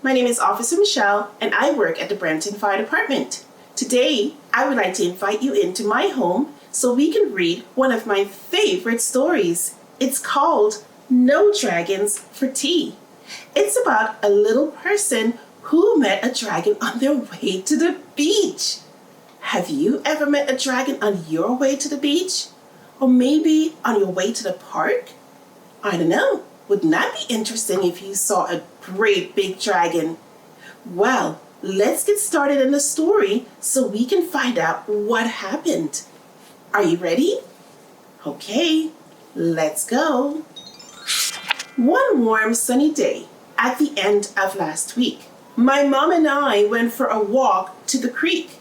My name is Officer Michelle and I work at the Brampton Fire Department. Today, I would like to invite you into my home so we can read one of my favorite stories. It's called No Dragons for Tea. It's about a little person who met a dragon on their way to the beach. Have you ever met a dragon on your way to the beach? Or maybe on your way to the park? I don't know. Wouldn't that be interesting if you saw a great big dragon? Well, let's get started in the story so we can find out what happened. Are you ready? Okay, let's go. One warm sunny day at the end of last week, my mom and I went for a walk to the creek.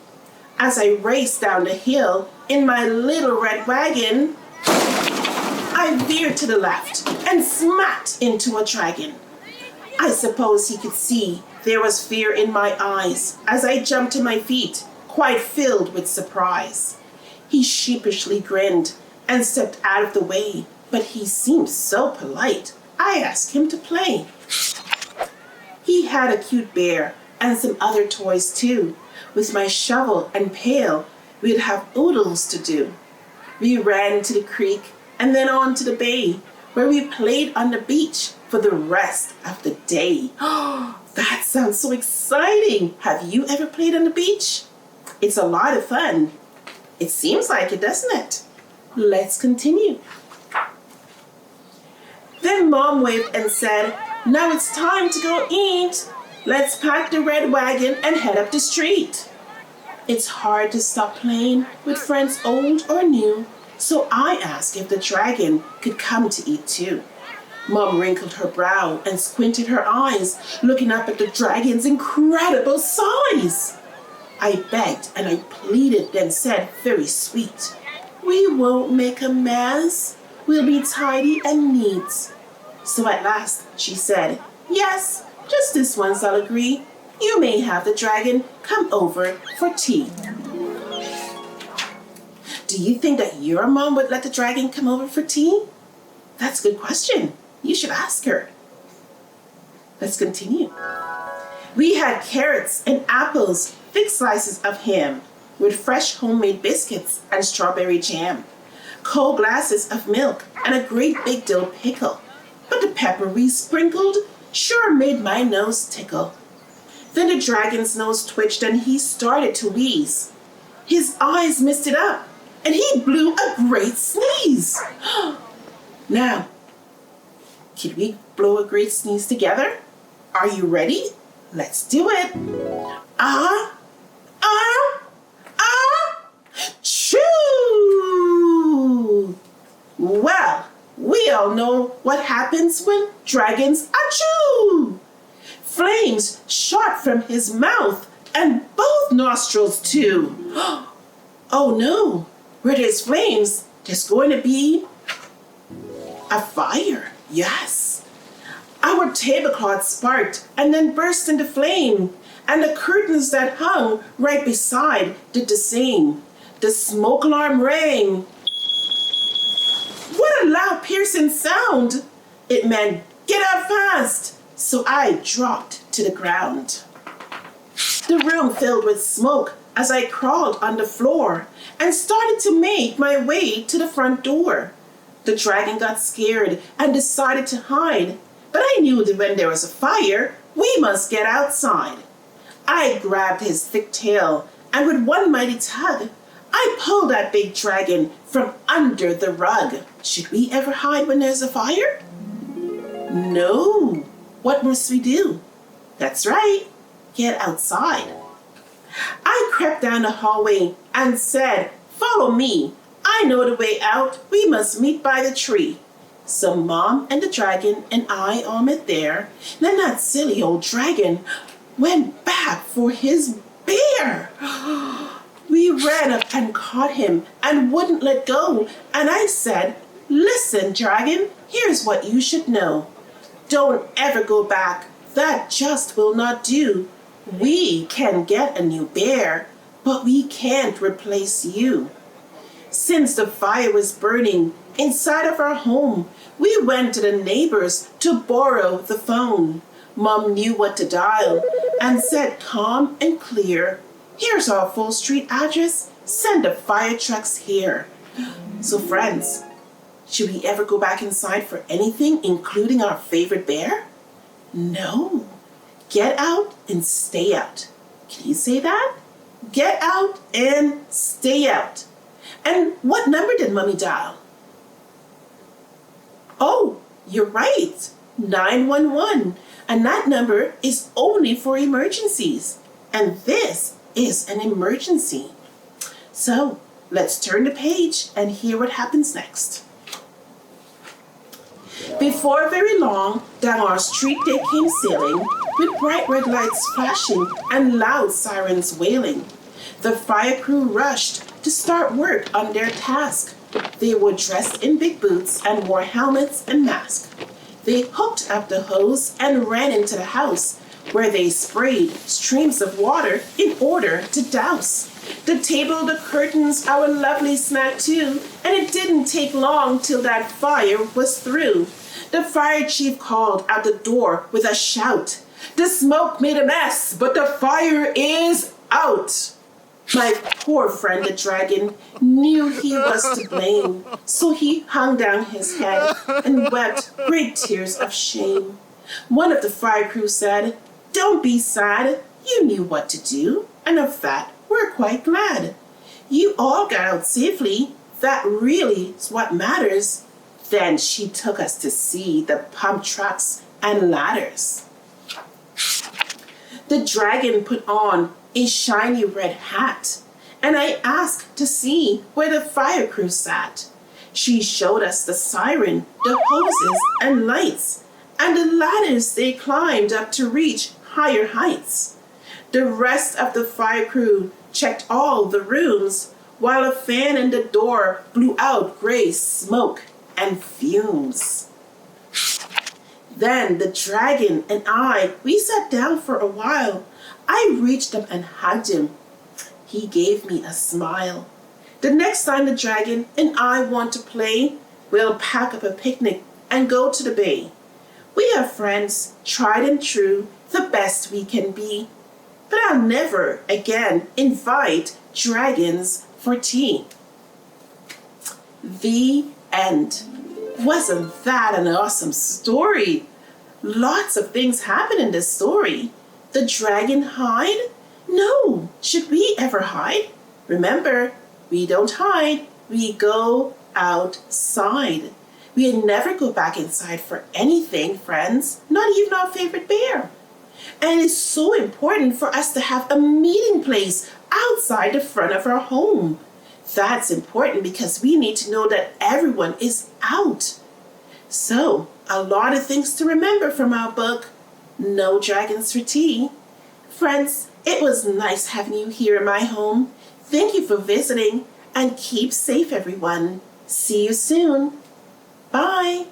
As I raced down the hill in my little red wagon, I veered to the left and smacked into a dragon. I suppose he could see there was fear in my eyes as I jumped to my feet, quite filled with surprise. He sheepishly grinned and stepped out of the way, but he seemed so polite. I asked him to play. He had a cute bear and some other toys too. With my shovel and pail, we'd have oodles to do. We ran to the creek and then on to the bay, where we played on the beach for the rest of the day. Oh, that sounds so exciting! Have you ever played on the beach? It's a lot of fun. It seems like it, doesn't it? Let's continue. Then Mom waved and said, "Now it's time to go eat. Let's pack the red wagon and head up the street." It's hard to stop playing with friends old or new, so I asked if the dragon could come to eat too. Mom wrinkled her brow and squinted her eyes, looking up at the dragon's incredible size. I begged and I pleaded, then said very sweet, "We won't make a mess. We'll be tidy and neat." So at last she said, "Yes, just this once I'll agree. You may have the dragon come over for tea." Do you think that your mom would let the dragon come over for tea? That's a good question. You should ask her. Let's continue. We had carrots and apples, thick slices of ham, with fresh homemade biscuits and strawberry jam, cold glasses of milk, and a great big dill pickle. But the pepper we sprinkled sure made my nose tickle. Then the dragon's nose twitched and he started to wheeze. His eyes misted up and he blew a great sneeze. Now, can we blow a great sneeze together? Are you ready? Let's do it. Choo! Well, we all know what happens when dragons achoo. Flames shot from his mouth and both nostrils too. Oh no, where there's flames, there's going to be a fire. Yes. Our tablecloth sparked and then burst into flame, and the curtains that hung right beside did the same. The smoke alarm rang. What a loud piercing sound! It meant get out fast, so I dropped to the ground. The room filled with smoke as I crawled on the floor and started to make my way to the front door. The dragon got scared and decided to hide, but I knew that when there was a fire, we must get outside. I grabbed his thick tail, and with one mighty tug, I pulled that big dragon from under the rug. Should we ever hide when there's a fire? No. What must we do? That's right, get outside. I crept down the hallway and said, "Follow me. I know the way out. We must meet by the tree." So Mom and the dragon and I all met there. Then that silly old dragon went back for his bear. We ran up and caught him and wouldn't let go. And I said, "Listen, dragon, here's what you should know. Don't ever go back. That just will not do. We can get a new bear, but we can't replace you." Since the fire was burning inside of our home, we went to the neighbors to borrow the phone. Mom knew what to dial and said calm and clear, "Here's our full street address. Send the fire trucks here." So friends, should we ever go back inside for anything, including our favorite bear? No. Get out and stay out. Can you say that? Get out and stay out. And what number did Mommy dial? Oh, you're right. 911. And that number is only for emergencies. And this is an emergency. So let's turn the page and hear what happens next. Before very long, down our street they came sailing, with bright red lights flashing and loud sirens wailing. The fire crew rushed to start work on their task. They were dressed in big boots and wore helmets and masks. They hooked up the hose and ran into the house, where they sprayed streams of water in order to douse the table, the curtains, our lovely snack too, and it didn't take long till that fire was through. The fire chief called out the door with a shout, "The smoke made a mess, but the fire is out." My poor friend the dragon knew he was to blame, so he hung down his head and wept great tears of shame. One of the fire crew said, "Don't be sad, you knew what to do, and of that we're quite glad. You all got out safely, that really is what matters." Then she took us to see the pump trucks and ladders. The dragon put on a shiny red hat, and I asked to see where the fire crew sat. She showed us the siren, the hoses and lights, and the ladders they climbed up to reach higher heights. The rest of the fire crew checked all the rooms, while a fan in the door blew out gray smoke and fumes. Then the dragon and we sat down for a while. I reached him and hugged him. He gave me a smile. The next time the dragon and I want to play, we'll pack up a picnic and go to the bay. We are friends, tried and true, the best we can be. But I'll never again invite dragons for tea. The end. Wasn't that an awesome story? Lots of things happen in this story. The dragon hide? No. Should we ever hide? Remember, we don't hide. We go outside. We never go back inside for anything, friends, not even our favorite bear. And it's so important for us to have a meeting place outside the front of our home. That's important because we need to know that everyone is out. So, a lot of things to remember from our book, No Dragons for Tea. Friends, it was nice having you here in my home. Thank you for visiting, and keep safe, everyone. See you soon. Bye.